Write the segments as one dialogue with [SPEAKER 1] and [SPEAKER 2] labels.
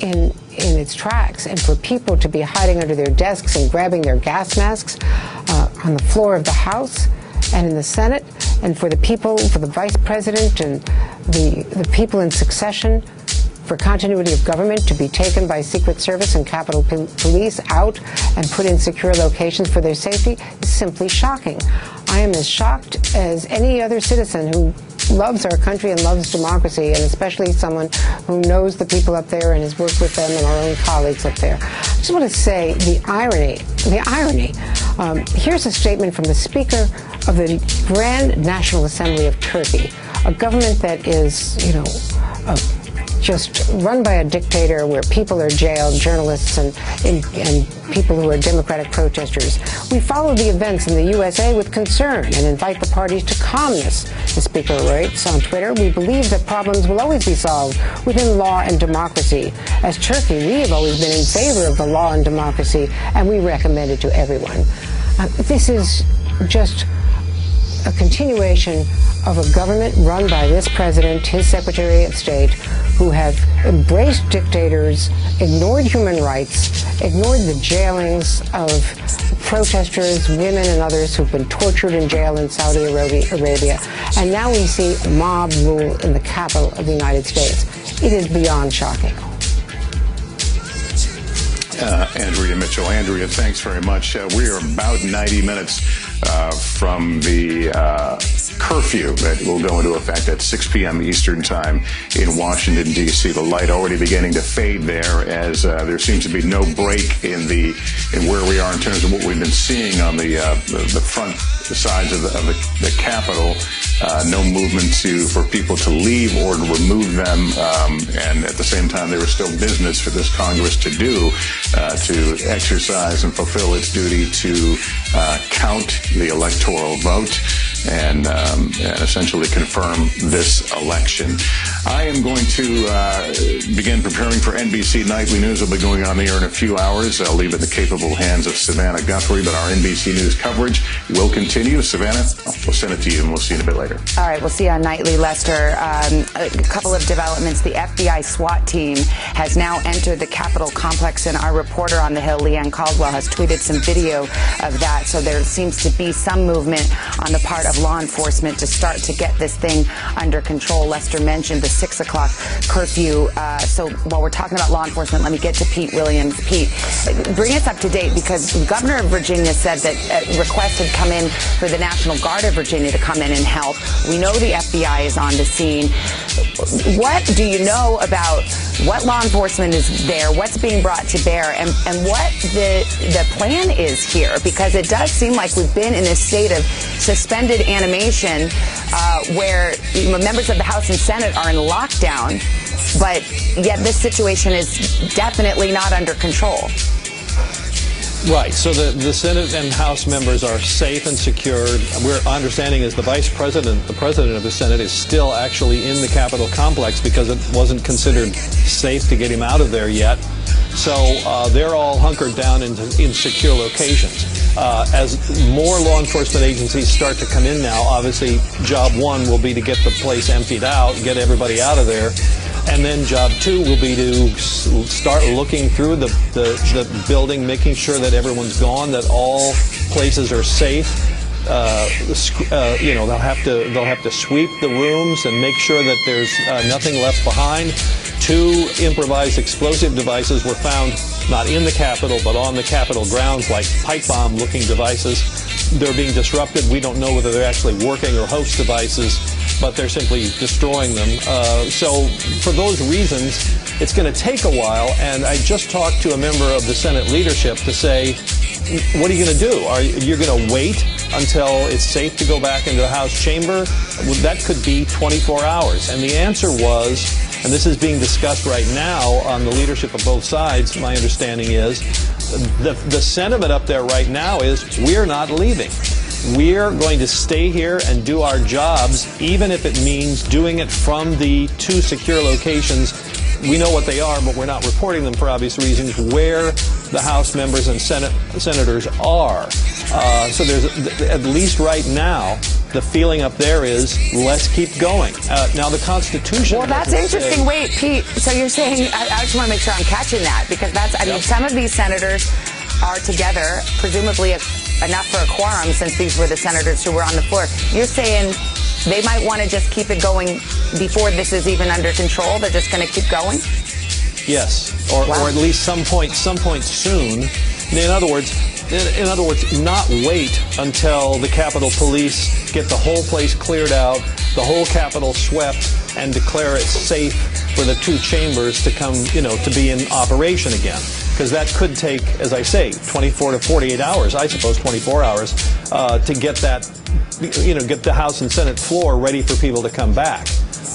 [SPEAKER 1] in its tracks, and for people to be hiding under their desks and grabbing their gas masks on the floor of the House and in the Senate, and for the people, for the Vice President and the people in succession, for continuity of government to be taken by Secret Service and Capitol Police out and put in secure locations for their safety is simply shocking. I am as shocked as any other citizen who loves our country and loves democracy, and especially someone who knows the people up there and has worked with them and our own colleagues up there. I just want to say the irony. Here's a statement from the Speaker of the Grand National Assembly of Turkey, a government that is, just run by a dictator where people are jailed, journalists and people who are democratic protesters. We follow the events in the USA with concern and invite the parties to calmness, the Speaker writes on Twitter. We believe that problems will always be solved within law and democracy. As Turkey, we have always been in favor of the law and democracy, and we recommend it to everyone. This is just a continuation of a government run by this president, his Secretary of State, who have embraced dictators, ignored human rights, ignored the jailings of protesters, women and others who've been tortured in jail in Saudi Arabia. And now we see mob rule in the capital of the United States. It is beyond shocking.
[SPEAKER 2] Andrea Mitchell. Andrea, thanks very much. We are about 90 minutes from the curfew that will go into effect at 6 p.m. Eastern Time in Washington, D.C. The light already beginning to fade there as there seems to be no break in where we are in terms of what we've been seeing on the front sides of the Capitol. No movement for people to leave or to remove them, and at the same time there is still business for this Congress to do, to exercise and fulfill its duty to count the electoral vote and essentially confirm this election. I am going to begin preparing for NBC Nightly News. Will be going on the air in a few hours. I'll leave it in the capable hands of Savannah Guthrie, but our NBC News coverage will continue. Savannah, we'll send it to you, and we'll see you in a bit later.
[SPEAKER 3] All right, we'll see you on Nightly, Lester. A couple of developments. The FBI SWAT team has now entered the Capitol complex, and our reporter on the Hill, Leanne Caldwell, has tweeted some video of that. So there seems to be some movement on the part of law enforcement to start to get this thing under control. Lester mentioned the 6 o'clock curfew. So while we're talking about law enforcement, let me get to Pete Williams. Pete, bring us up to date, because the governor of Virginia said that requests had come in for the National Guard of Virginia to come in and help. We know the FBI is on the scene. What do you know about what law enforcement is there, what's being brought to bear, and what the plan is here? Because it does seem like we've been in this state of suspended animation where members of the House and Senate are in lockdown, but yet this situation is definitely not under control.
[SPEAKER 4] Right. So the Senate and House members are safe and secured. Our understanding is the Vice President, the President of the Senate, is still actually in the Capitol complex because it wasn't considered safe to get him out of there yet. So they're all hunkered down in secure locations. As more law enforcement agencies start to come in now, obviously job one will be to get the place emptied out, get everybody out of there. And then job two will be to start looking through the building, making sure that everyone's gone, that all places are safe. They'll have to sweep the rooms and make sure that there's nothing left behind. 2 improvised explosive devices were found not in the Capitol but on the Capitol grounds, like pipe bomb looking devices. They're being disrupted. We don't know whether they're actually working or host devices, but they're simply destroying them. So for those reasons, it's going to take a while, and I just talked to a member of the Senate leadership to say, what are you going to do? Are you going to wait until it's safe to go back into the House chamber? Well, that could be 24 hours. And the answer was, and this is being discussed right now on the leadership of both sides, my understanding is, the sentiment up there right now is, we're not leaving. We're going to stay here and do our jobs, even if it means doing it from the 2 secure locations we know what they are, but we're not reporting them for obvious reasons, where the House members and senators are. So there's, at least right now, the feeling up there is, let's keep going. Now, the Constitution...
[SPEAKER 3] Well, that's interesting. Wait, Pete, so you're saying, I just want to make sure I'm catching that, because that's, I mean, some of these senators are together, presumably enough for a quorum, since these were the senators who were on the floor. You're saying they might want to just keep it going before this is even under control? They're just going to keep going?
[SPEAKER 4] Yes, or at least some point soon. In other words, not wait until the Capitol Police get the whole place cleared out, the whole Capitol swept, and declare it safe for the two chambers to come, to be in operation again. Because that could take, as I say, 24 to 48 hours, I suppose 24 hours, to get that, get the House and Senate floor ready for people to come back.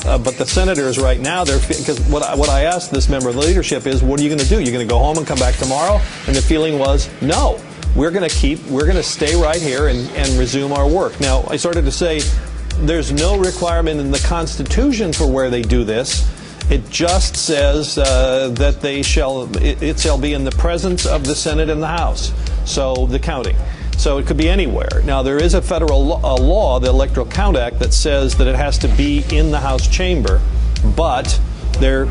[SPEAKER 4] But the senators right now, because what I asked this member of the leadership is, what are you going to do? You're going to go home and come back tomorrow? And the feeling was, no, we're going to stay right here and resume our work. Now, I started to say, there's no requirement in the Constitution for where they do this. It just says that it shall be in the presence of the Senate and the House, so the counting. So it could be anywhere. Now, there is a federal law, the Electoral Count Act, that says that it has to be in the House chamber, but they're,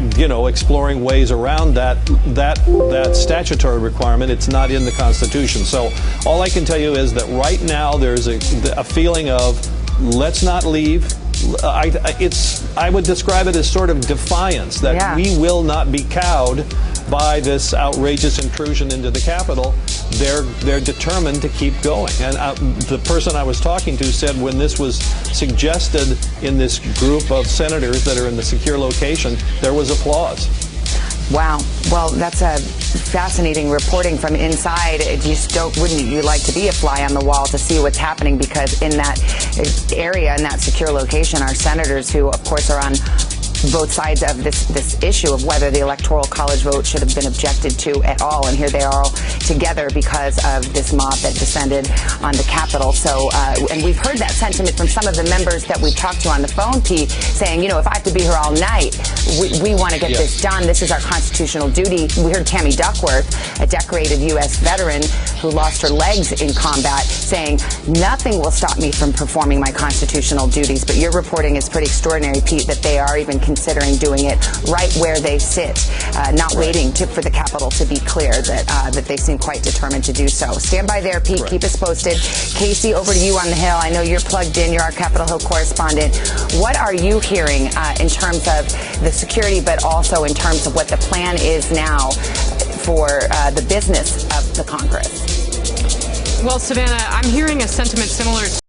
[SPEAKER 4] exploring ways around that statutory requirement. It's not in the Constitution. So all I can tell you is that right now there's a feeling of, let's not leave. I would describe it as sort of defiance, that we will not be cowed by this outrageous intrusion into the Capitol. They're determined to keep going. And the person I was talking to said when this was suggested in this group of senators that are in the secure location, there was applause.
[SPEAKER 3] Wow. Well, that's a fascinating reporting from inside. Wouldn't you like to be a fly on the wall to see what's happening? Because in that area, in that secure location, are senators who, of course, are on both sides of this issue of whether the Electoral College vote should have been objected to at all. And here they are all together because of this mob that descended on the Capitol. So, and we've heard that sentiment from some of the members that we've talked to on the phone, Pete, saying, if I have to be here all night, we want to get this done. This is our constitutional duty. We heard Tammy Duckworth, a decorated U.S. veteran who lost her legs in combat, saying, nothing will stop me from performing my constitutional duties. But your reporting is pretty extraordinary, Pete, that they are even considering doing it right where they sit, not waiting for the Capitol to be clear, that they seem quite determined to do so. Stand by there, Pete. Keep us posted. Casey, over to you on the Hill. I know you're plugged in. You're our Capitol Hill correspondent. What are you hearing in terms of the security, but also in terms of what the plan is now for the business of the Congress?
[SPEAKER 5] Well, Savannah, I'm hearing a sentiment similar to